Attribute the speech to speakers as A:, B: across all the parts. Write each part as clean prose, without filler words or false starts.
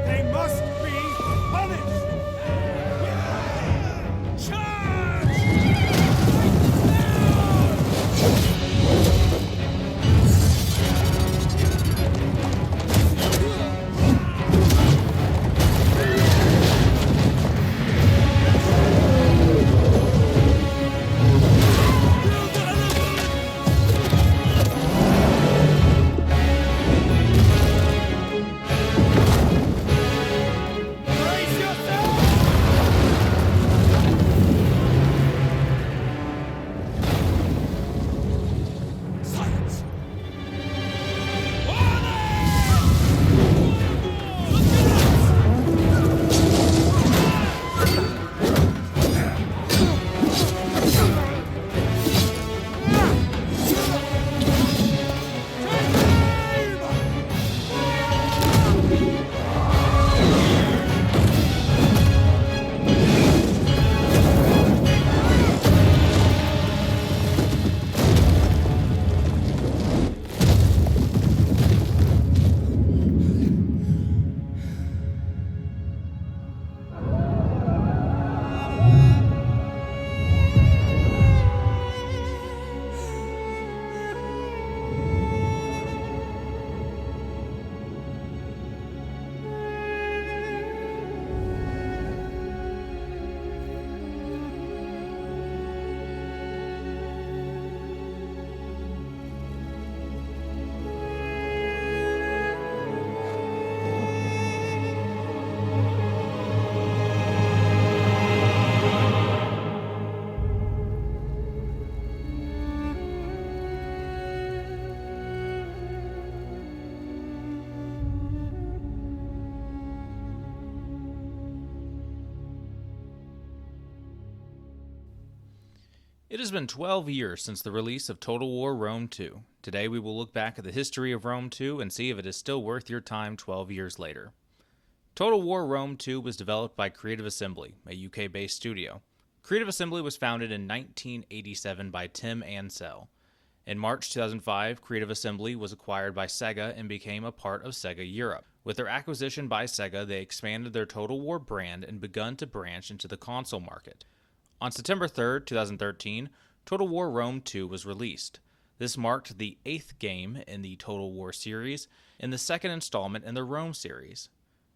A: They must be punished! Charge! Brace yourself! Silence!
B: It has been 12 years since the release of Total War Rome 2. Today we will look back at the history of Rome 2 and see if it is still worth your time 12 years later. Total War Rome 2 was developed by Creative Assembly, a UK-based studio. Creative Assembly was founded in 1987 by Tim Ansell. In March 2005, Creative Assembly was acquired by Sega and became a part of Sega Europe. With their acquisition by Sega, they expanded their Total War brand and begun to branch into the console market. On September 3, 2013, Total War Rome 2 was released. This marked the 8th game in the Total War series and the second installment in the Rome series.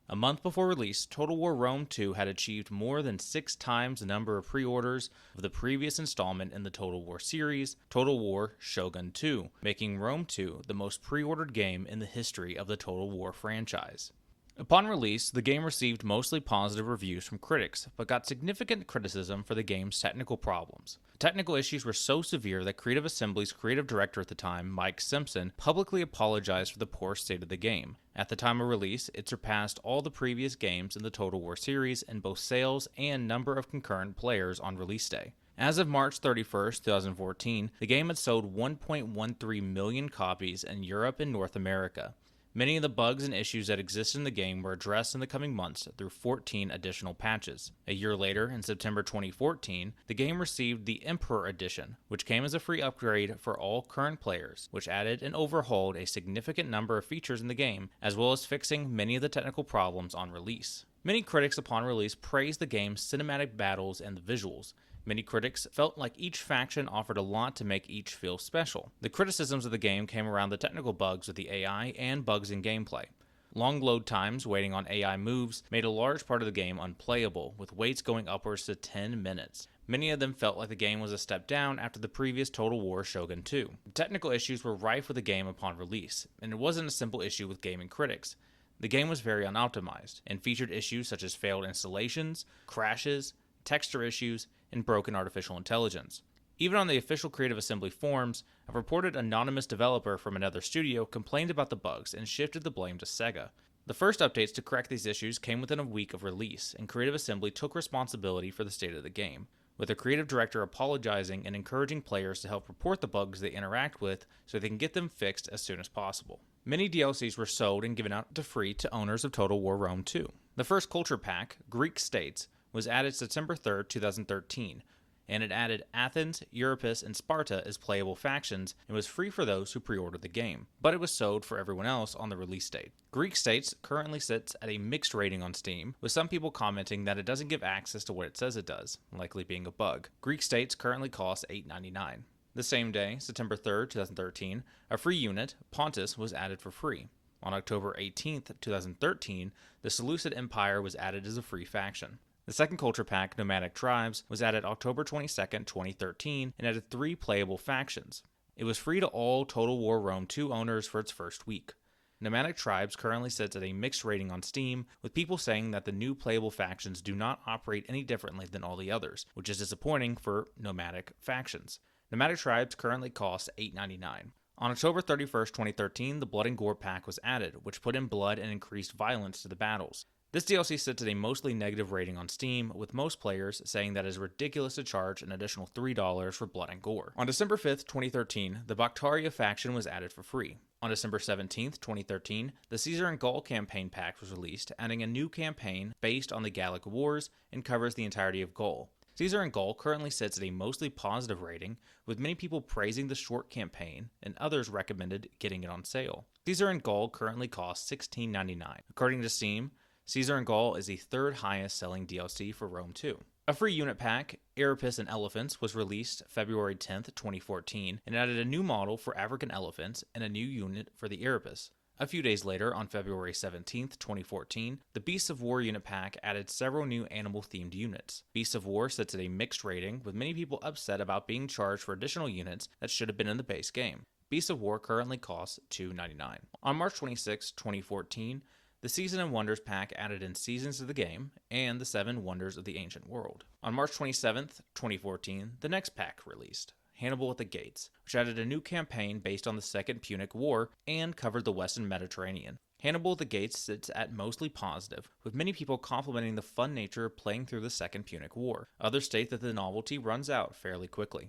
B: A month before release, Total War Rome 2 had achieved more than 6 times the number of pre-orders of the previous installment in the Total War series, Total War Shogun 2, making Rome 2 the most pre-ordered game in the history of the Total War franchise. Upon release, the game received mostly positive reviews from critics, but got significant criticism for the game's technical problems. The technical issues were so severe that Creative Assembly's creative director at the time, Mike Simpson, publicly apologized for the poor state of the game. At the time of release, it surpassed all the previous games in the Total War series in both sales and number of concurrent players on release day. As of March 31, 2014, the game had sold 1.13 million copies in Europe and North America. Many of the bugs and issues that existed in the game were addressed in the coming months through 14 additional patches. A year later, in September 2014, the game received the Emperor Edition, which came as a free upgrade for all current players, which added and overhauled a significant number of features in the game, as well as fixing many of the technical problems on release. Many critics upon release praised the game's cinematic battles and the visuals. Many critics felt like each faction offered a lot to make each feel special. The criticisms of the game came around the technical bugs with the AI and bugs in gameplay. Long load times waiting on AI moves made a large part of the game unplayable, with waits going upwards to 10 minutes. Many of them felt like the game was a step down after the previous Total War Shogun 2. The technical issues were rife with the game upon release, and it wasn't a simple issue with gaming critics. The game was very unoptimized, and featured issues such as failed installations, crashes, texture issues, and broken artificial intelligence. Even on the official Creative Assembly forums, a reported anonymous developer from another studio complained about the bugs and shifted the blame to Sega. The first updates to correct these issues came within a week of release, and Creative Assembly took responsibility for the state of the game, with the creative director apologizing and encouraging players to help report the bugs they interact with so they can get them fixed as soon as possible. Many DLCs were sold and given out to free to owners of Total War Rome 2. The first culture pack, Greek States, was added September 3, 2013, and it added Athens, Euripus, and Sparta as playable factions and was free for those who pre-ordered the game, but it was sold for everyone else on the release date. Greek States currently sits at a mixed rating on Steam, with some people commenting that it doesn't give access to what it says it does, likely being a bug. Greek States currently costs $8.99. The same day, September 3rd, 2013, a free unit, Pontus, was added for free. On October 18th, 2013, the Seleucid Empire was added as a free faction. The second culture pack, Nomadic Tribes, was added October 22nd, 2013, and added 3 playable factions. It was free to all Total War Rome 2 owners for its first week. Nomadic Tribes currently sits at a mixed rating on Steam, with people saying that the new playable factions do not operate any differently than all the others, which is disappointing for nomadic factions. Nomadic Tribes currently costs $8.99. On October 31st, 2013, the Blood and Gore pack was added, which put in blood and increased violence to the battles. This DLC sits at a mostly negative rating on Steam, with most players saying that it is ridiculous to charge an additional $3 for Blood and Gore. On December 5th, 2013, the Bactaria faction was added for free. On December 17th, 2013, the Caesar and Gaul campaign pack was released, adding a new campaign based on the Gallic Wars and covers the entirety of Gaul. Caesar and Gaul currently sits at a mostly positive rating, with many people praising the short campaign and others recommended getting it on sale. Caesar and Gaul currently costs $16.99. According to Steam, Caesar and Gaul is the 3rd highest selling DLC for Rome 2. A free unit pack, Euripus and Elephants, was released February 10th, 2014, and added a new model for African elephants and a new unit for the Euripus. A few days later, on February 17th, 2014, the Beasts of War unit pack added several new animal-themed units. Beasts of War sits at a mixed rating, with many people upset about being charged for additional units that should have been in the base game. Beasts of War currently costs $2.99. On March 26, 2014, the Season and Wonders pack added in Seasons of the Game and the 7 Wonders of the Ancient World. On March 27th, 2014, the next pack released, Hannibal at the Gates, which added a new campaign based on the Second Punic War and covered the Western Mediterranean. Hannibal at the Gates sits at mostly positive, with many people complimenting the fun nature of playing through the Second Punic War. Others state that the novelty runs out fairly quickly.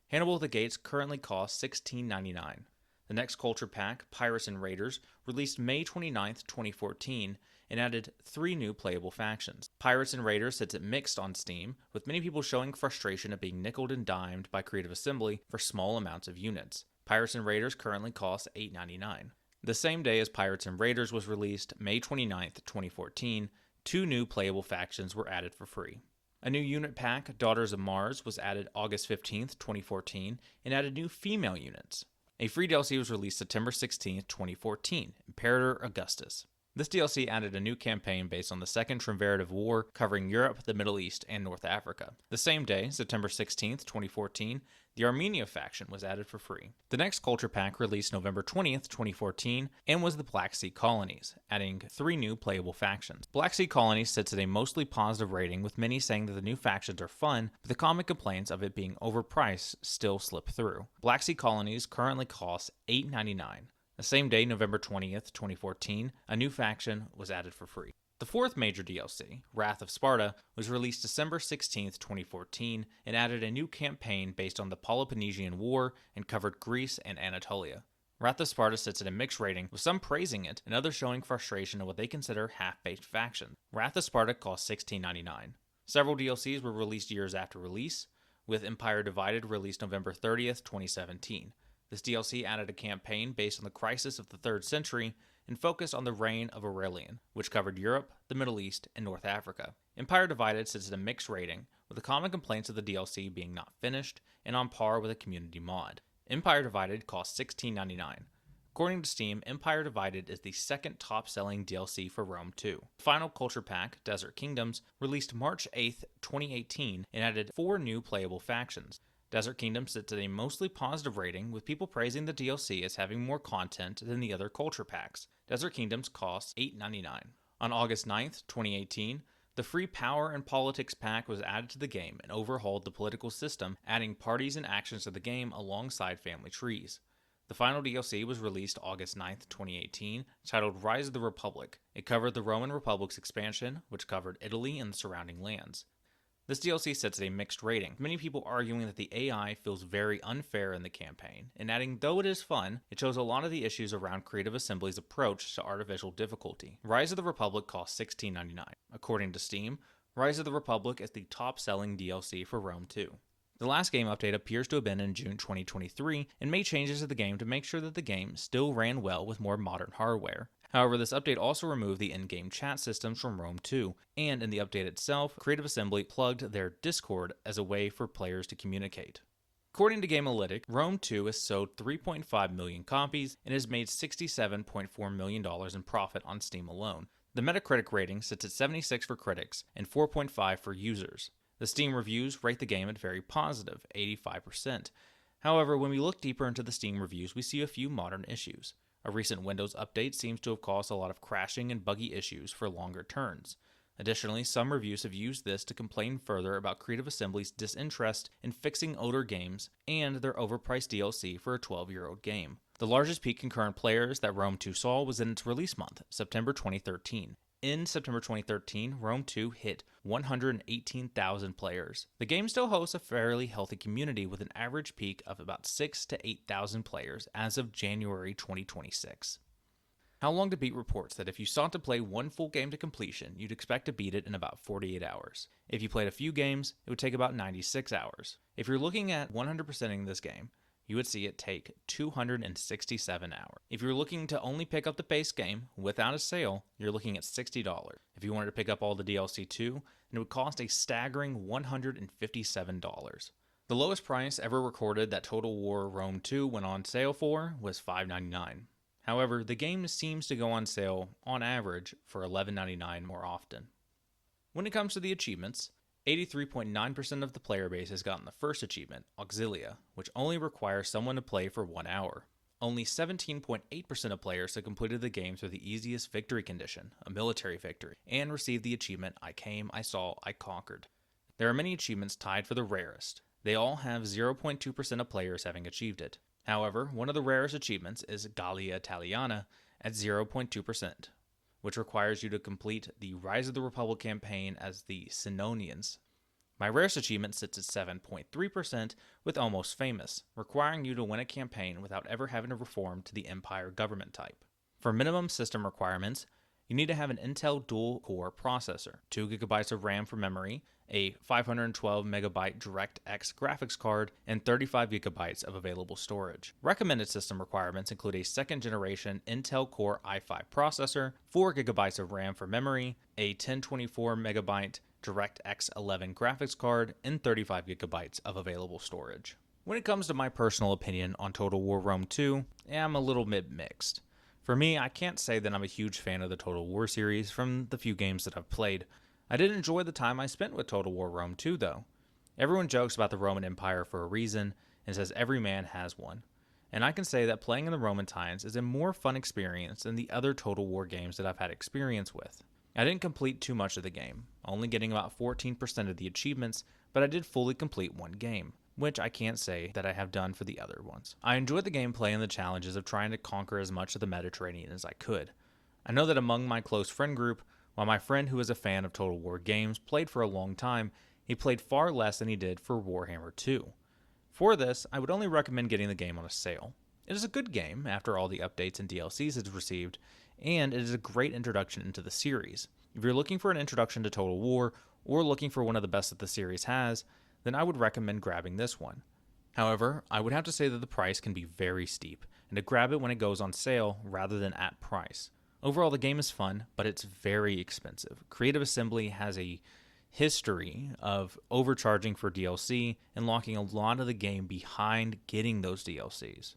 B: Hannibal at the Gates currently costs $16.99. The next culture pack, Pirates and Raiders, released May 29, 2014, and added 3 new playable factions. Pirates and Raiders sits at mixed on Steam, with many people showing frustration at being nickeled and dimed by Creative Assembly for small amounts of units. Pirates and Raiders currently costs $8.99. The same day as Pirates and Raiders was released, May 29, 2014, 2 new playable factions were added for free. A new unit pack, Daughters of Mars, was added August 15, 2014, and added new female units. A free DLC was released September 16, 2014, Imperator Augustus. This DLC added a new campaign based on the Second Triumvirative War covering Europe, the Middle East, and North Africa. The same day, September 16, 2014, the Armenia faction was added for free. The next culture pack released November 20th, 2014, and was the Black Sea Colonies, adding 3 new playable factions. Black Sea Colonies sits at a mostly positive rating, with many saying that the new factions are fun, but the common complaints of it being overpriced still slip through. Black Sea Colonies currently costs $8.99. The same day, November 20th, 2014, a new faction was added for free. The 4th major DLC, Wrath of Sparta, was released December 16, 2014, and added a new campaign based on the Peloponnesian War and covered Greece and Anatolia. Wrath of Sparta sits at a mixed rating, with some praising it and others showing frustration at what they consider half-baked factions. Wrath of Sparta costs $16.99. Several DLCs were released years after release, with Empire Divided released November 30th, 2017. This DLC added a campaign based on the crisis of the 3rd century and focused on the reign of Aurelian, which covered Europe, the Middle East, and North Africa. Empire Divided sits at a mixed rating, with the common complaints of the DLC being not finished and on par with a community mod. Empire Divided costs $16.99. According to Steam, Empire Divided is the 2nd top-selling DLC for Rome 2. The final culture pack, Desert Kingdoms, released March 8, 2018, and added 4 new playable factions. Desert Kingdoms sits at a mostly positive rating, with people praising the DLC as having more content than the other culture packs. Desert Kingdoms costs $8.99. On August 9th, 2018, the free Power and Politics pack was added to the game and overhauled the political system, adding parties and actions to the game alongside family trees. The final DLC was released August 9th, 2018, titled Rise of the Republic. It covered the Roman Republic's expansion, which covered Italy and the surrounding lands. This DLC sits at a mixed rating, many people arguing that the AI feels very unfair in the campaign, and adding, though it is fun, it shows a lot of the issues around Creative Assembly's approach to artificial difficulty. Rise of the Republic costs $16.99. According to Steam, Rise of the Republic is the top-selling DLC for Rome 2. The last game update appears to have been in June 2023 and made changes to the game to make sure that the game still ran well with more modern hardware. However, this update also removed the in-game chat systems from Rome 2, and in the update itself, Creative Assembly plugged their Discord as a way for players to communicate. According to Gamealytic, Rome 2 has sold 3.5 million copies and has made $67.4 million in profit on Steam alone. The Metacritic rating sits at 76 for critics and 4.5 for users. The Steam reviews rate the game at very positive, 85%. However, when we look deeper into the Steam reviews, we see a few modern issues. A recent Windows update seems to have caused a lot of crashing and buggy issues for longer turns. Additionally, some reviews have used this to complain further about Creative Assembly's disinterest in fixing older games and their overpriced DLC for a 12-year-old game. The largest peak in concurrent players that Rome 2 saw was in its release month, September 2013. In September 2013, Rome 2 hit 118,000 players. The game still hosts a fairly healthy community with an average peak of about 6,000 to 8,000 players as of January 2026. How Long to Beat reports that if you sought to play one full game to completion, you'd expect to beat it in about 48 hours. If you played a few games, it would take about 96 hours. If you're looking at 100%ing this game, you would see it take 267 hours. If you're looking to only pick up the base game without a sale, you're looking at $60. If you wanted to pick up all the DLC too, then it would cost a staggering $157. The lowest price ever recorded that Total War Rome 2 went on sale for was $5.99. However, the game seems to go on sale, on average, for $11.99 more often. When it comes to the achievements, 83.9% of the player base has gotten the first achievement, Auxilia, which only requires someone to play for 1 hour. Only 17.8% of players have completed the game through the easiest victory condition, a military victory, and received the achievement, I Came, I Saw, I Conquered. There are many achievements tied for the rarest. They all have 0.2% of players having achieved it. However, one of the rarest achievements is Gallia Italiana at 0.2%, which requires you to complete the Rise of the Republic campaign as the Sinonians. My rarest achievement sits at 7.3% with Almost Famous, requiring you to win a campaign without ever having to reform to the Empire government type. For minimum system requirements, you need to have an Intel dual-core processor, 2 GB of RAM for memory, a 512 MB DirectX graphics card, and 35 GB of available storage. Recommended system requirements include a second-generation Intel Core i5 processor, 4 GB of RAM for memory, a 1024 MB DirectX 11 graphics card, and 35 GB of available storage. When it comes to my personal opinion on Total War Rome 2, I'm a little bit mixed. For me, I can't say that I'm a huge fan of the Total War series from the few games that I've played. I did enjoy the time I spent with Total War Rome 2, though. Everyone jokes about the Roman Empire for a reason and says every man has one. And I can say that playing in the Roman times is a more fun experience than the other Total War games that I've had experience with. I didn't complete too much of the game, only getting about 14% of the achievements, but I did fully complete one game, which I can't say that I have done for the other ones. I enjoyed the gameplay and the challenges of trying to conquer as much of the Mediterranean as I could. I know that among my close friend group, while my friend who is a fan of Total War games played for a long time, he played far less than he did for Warhammer 2. For this, I would only recommend getting the game on a sale. It is a good game after all the updates and DLCs it's received, and it is a great introduction into the series. If you're looking for an introduction to Total War, or looking for one of the best that the series has, then I would recommend grabbing this one. However, I would have to say that the price can be very steep, and to grab it when it goes on sale rather than at price. Overall, the game is fun, but it's very expensive. Creative Assembly has a history of overcharging for DLC and locking a lot of the game behind getting those DLCs.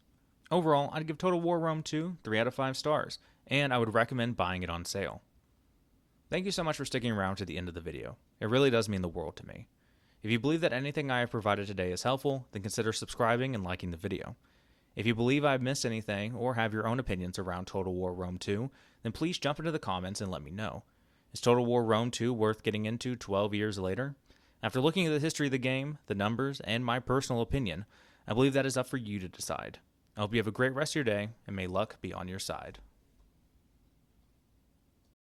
B: Overall, I'd give Total War Rome 2 3 out of 5 stars, and I would recommend buying it on sale. Thank you so much for sticking around to the end of the video. It really does mean the world to me. If you believe that anything I have provided today is helpful, then consider subscribing and liking the video. If you believe I've missed anything or have your own opinions around Total War Rome 2, then please jump into the comments and let me know. Is Total War Rome 2 worth getting into 12 years later? After looking at the history of the game, the numbers, and my personal opinion, I believe that is up for you to decide. I hope you have a great rest of your day, and may luck be on your side.